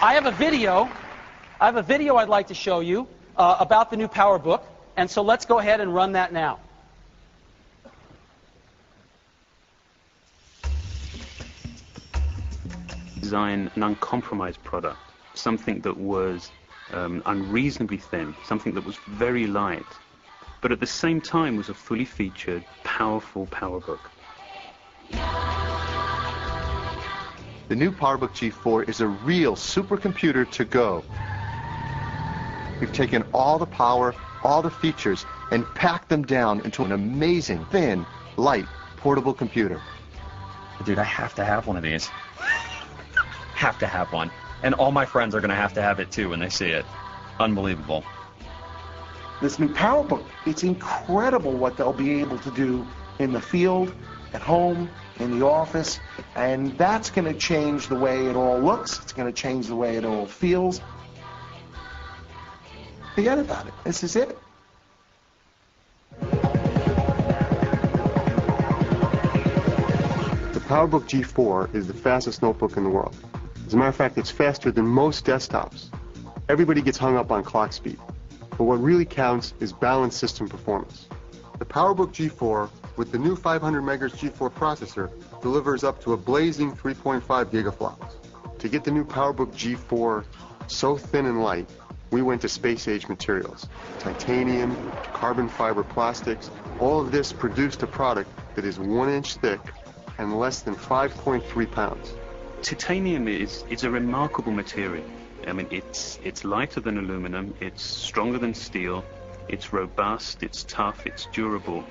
I have a video I'd like to show you about the new Powerbook, and so let's go ahead and run that now. Design an uncompromised product, something that was unreasonably thin, something that was very light, but at the same time was a fully featured, powerful Powerbook. The new Powerbook G4 is a real supercomputer to go. We've taken all the power, all the features, and packed them down into an amazing, thin, light, portable computer. Dude, I have to have one of these. Have to have one. And all my friends are going to have it too when they see it. Unbelievable. This new Powerbook, it's incredible what they'll be able to do in the field, at home, in the office, and that's going to change the way it all looks. It's going to change the way it all feels. Forget about it. This is it. The Powerbook G4 is the fastest notebook in the world. As a matter of fact, it's faster than most desktops. Everybody gets hung up on clock speed, but what really counts is balanced system performance. The Powerbook G4 with the new 500 MHz G4 processor delivers up to a blazing 3.5 gigaflops. To get the new Powerbook G4 so thin and light, we went to space-age materials. Titanium, carbon fiber plastics, all of this produced a product that is 1 inch thick and less than 5.3 pounds. Titanium is a remarkable material. I mean, it's lighter than aluminum, it's stronger than steel, it's robust, it's tough, it's durable.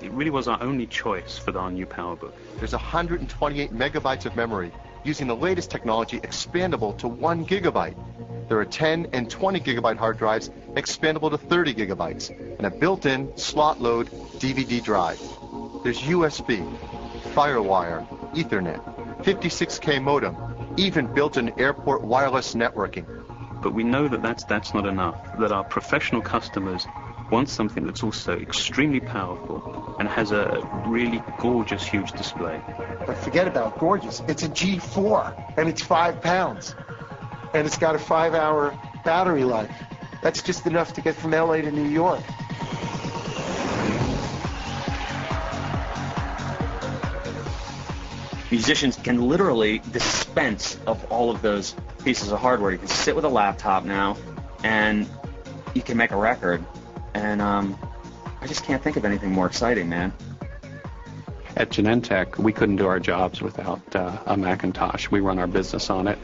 It really was our only choice for our new Powerbook. There's 128 megabytes of memory, using the latest technology expandable to 1 gigabyte. There are 10 and 20 gigabyte hard drives expandable to 30 gigabytes, and a built-in slot-load DVD drive. There's USB, FireWire, Ethernet, 56K modem, even built-in airport wireless networking. But we know that that's not enough, that our professional customers want something that's also extremely powerful and has a really gorgeous, huge display. But forget about gorgeous. It's a G4, and it's 5 pounds. And it's got a 5-hour battery life. That's just enough to get from LA to New York. Musicians can literally dispense of all of those pieces of hardware. You can sit with a laptop now, and you can make a record. And I just can't think of anything more exciting, man. At Genentech, we couldn't do our jobs without a Macintosh. We run our business on it.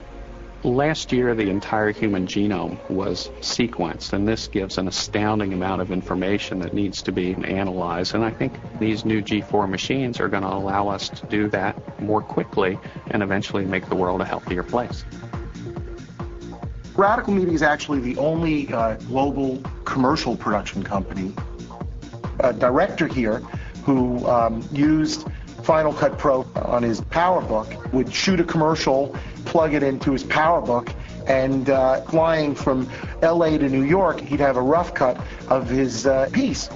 Last year, the entire human genome was sequenced, and this gives an astounding amount of information that needs to be analyzed. And I think these new G4 machines are going to allow us to do that more quickly and eventually make the world a healthier place. Radical Media is actually the only global commercial production company. A director here who used Final Cut Pro on his Powerbook would shoot a commercial, plug it into his Powerbook, and flying from LA to New York, he'd have a rough cut of his piece.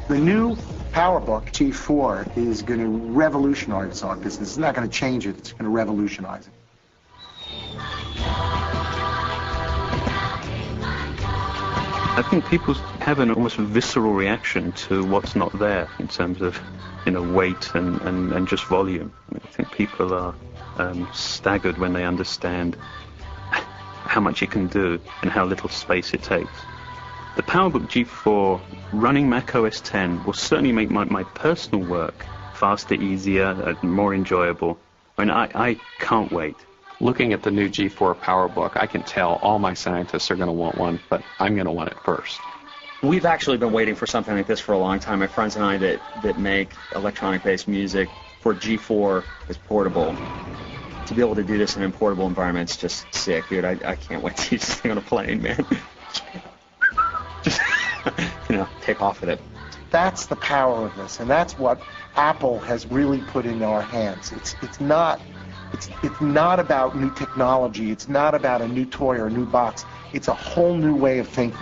The new Powerbook G4 is going to revolutionize our business. It's not going to change it, it's going to revolutionize it. I think people have an almost visceral reaction to what's not there in terms of, weight and just volume. I think people are staggered when they understand how much it can do and how little space it takes. The Powerbook G4 running macOS 10 will certainly make my personal work faster, easier, more enjoyable. I mean, I can't wait. Looking at the new G4 Powerbook, I can tell all my scientists are going to want one, but I'm going to want it first. We've actually been waiting for something like this for a long time. My friends and I that make electronic-based music for G4 is portable. To be able to do this in a portable environment is just sick, dude. I can't wait to use this thing on a plane, man. Just, take off with it. That's the power of this, and that's what Apple has really put in our hands. It's not about new technology. It's not about a new toy or a new box. It's a whole new way of thinking.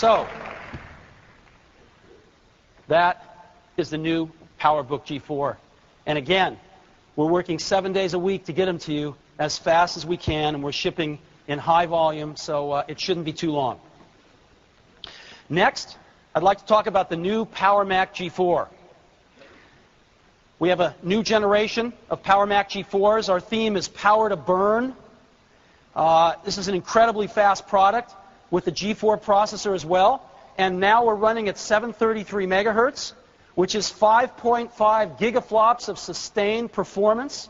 So, that is the new Powerbook G4. And again, we're working 7 days a week to get them to you as fast as we can, and we're shipping in high volume, so it shouldn't be too long. Next, I'd like to talk about the new Power Mac G4. We have a new generation of Power Mac G4s. Our theme is Power to Burn. This is an incredibly fast product with the G4 processor as well. And now we're running at 733 megahertz, which is 5.5 gigaflops of sustained performance.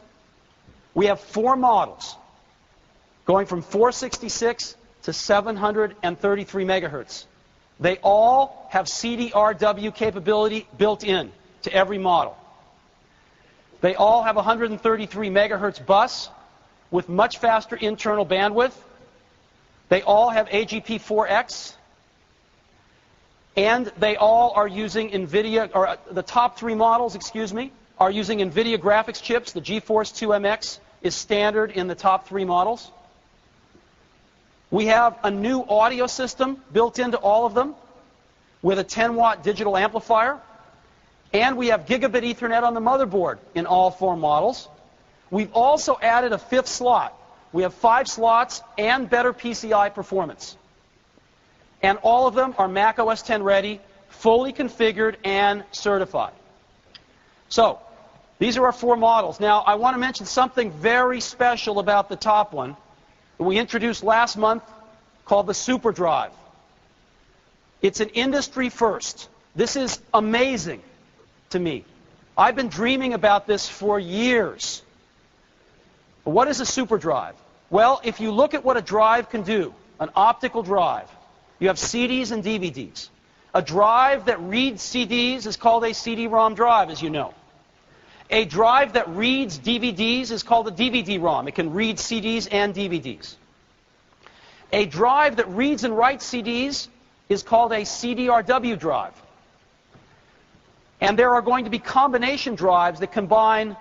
We have 4 models, going from 466 to 733 megahertz. They all have CDRW capability built in to every model. They all have 133 megahertz bus with much faster internal bandwidth. They all have AGP4X. And they all are using NVIDIA, or the top 3 models, are using NVIDIA graphics chips. The GeForce 2MX is standard in the top 3 models. We have a new audio system built into all of them with a 10-watt digital amplifier. And we have gigabit Ethernet on the motherboard in all 4 models. We've also added a 5th slot. We have 5 slots and better PCI performance. And all of them are macOS 10 ready, fully configured and certified. So, these are our 4 models. Now, I want to mention something very special about the top one that we introduced last month called the Super Drive. It's an industry first. This is amazing to me. I've been dreaming about this for years. What is a Super Drive? Well, if you look at what a drive can do, an optical drive, you have CDs and DVDs. A drive that reads CDs is called a CD-ROM drive, as you know. A drive that reads DVDs is called a DVD-ROM. It can read CDs and DVDs. A drive that reads and writes CDs is called a CDRW drive. And there are going to be combination drives that combine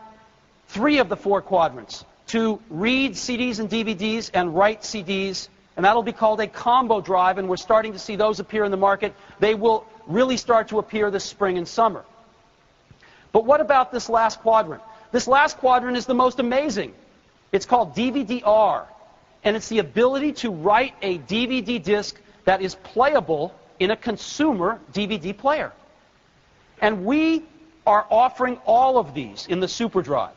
3 of the 4 quadrants to read CDs and DVDs and write CDs, and that'll be called a combo drive, and we're starting to see those appear in the market. They will really start to appear this spring and summer. But what about this last quadrant? This last quadrant is the most amazing. It's called DVD-R, and it's the ability to write a DVD disc that is playable in a consumer DVD player. And we are offering all of these in the Super Drive.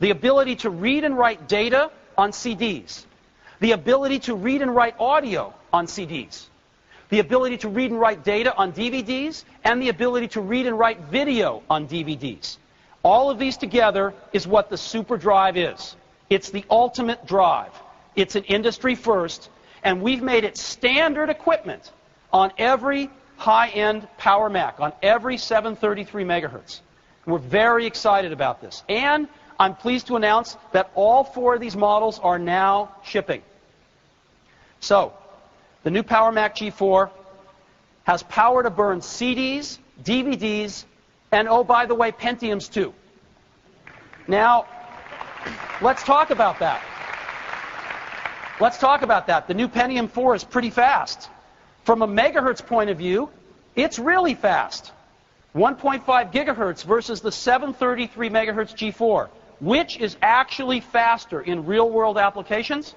The ability to read and write data on CDs. The ability to read and write audio on CDs. The ability to read and write data on DVDs. And the ability to read and write video on DVDs. All of these together is what the Super Drive is. It's the ultimate drive. It's an industry first. And we've made it standard equipment on every high-end Power Mac, on every 733 megahertz. And we're very excited about this. And I'm pleased to announce that all 4 of these models are now shipping. So, the new Power Mac G4 has power to burn CDs, DVDs, and oh, by the way, Pentiums too. Now, let's talk about that. Let's talk about that. The new Pentium 4 is pretty fast. From a megahertz point of view, it's really fast. 1.5 gigahertz versus the 733 megahertz G4. Which is actually faster in real-world applications?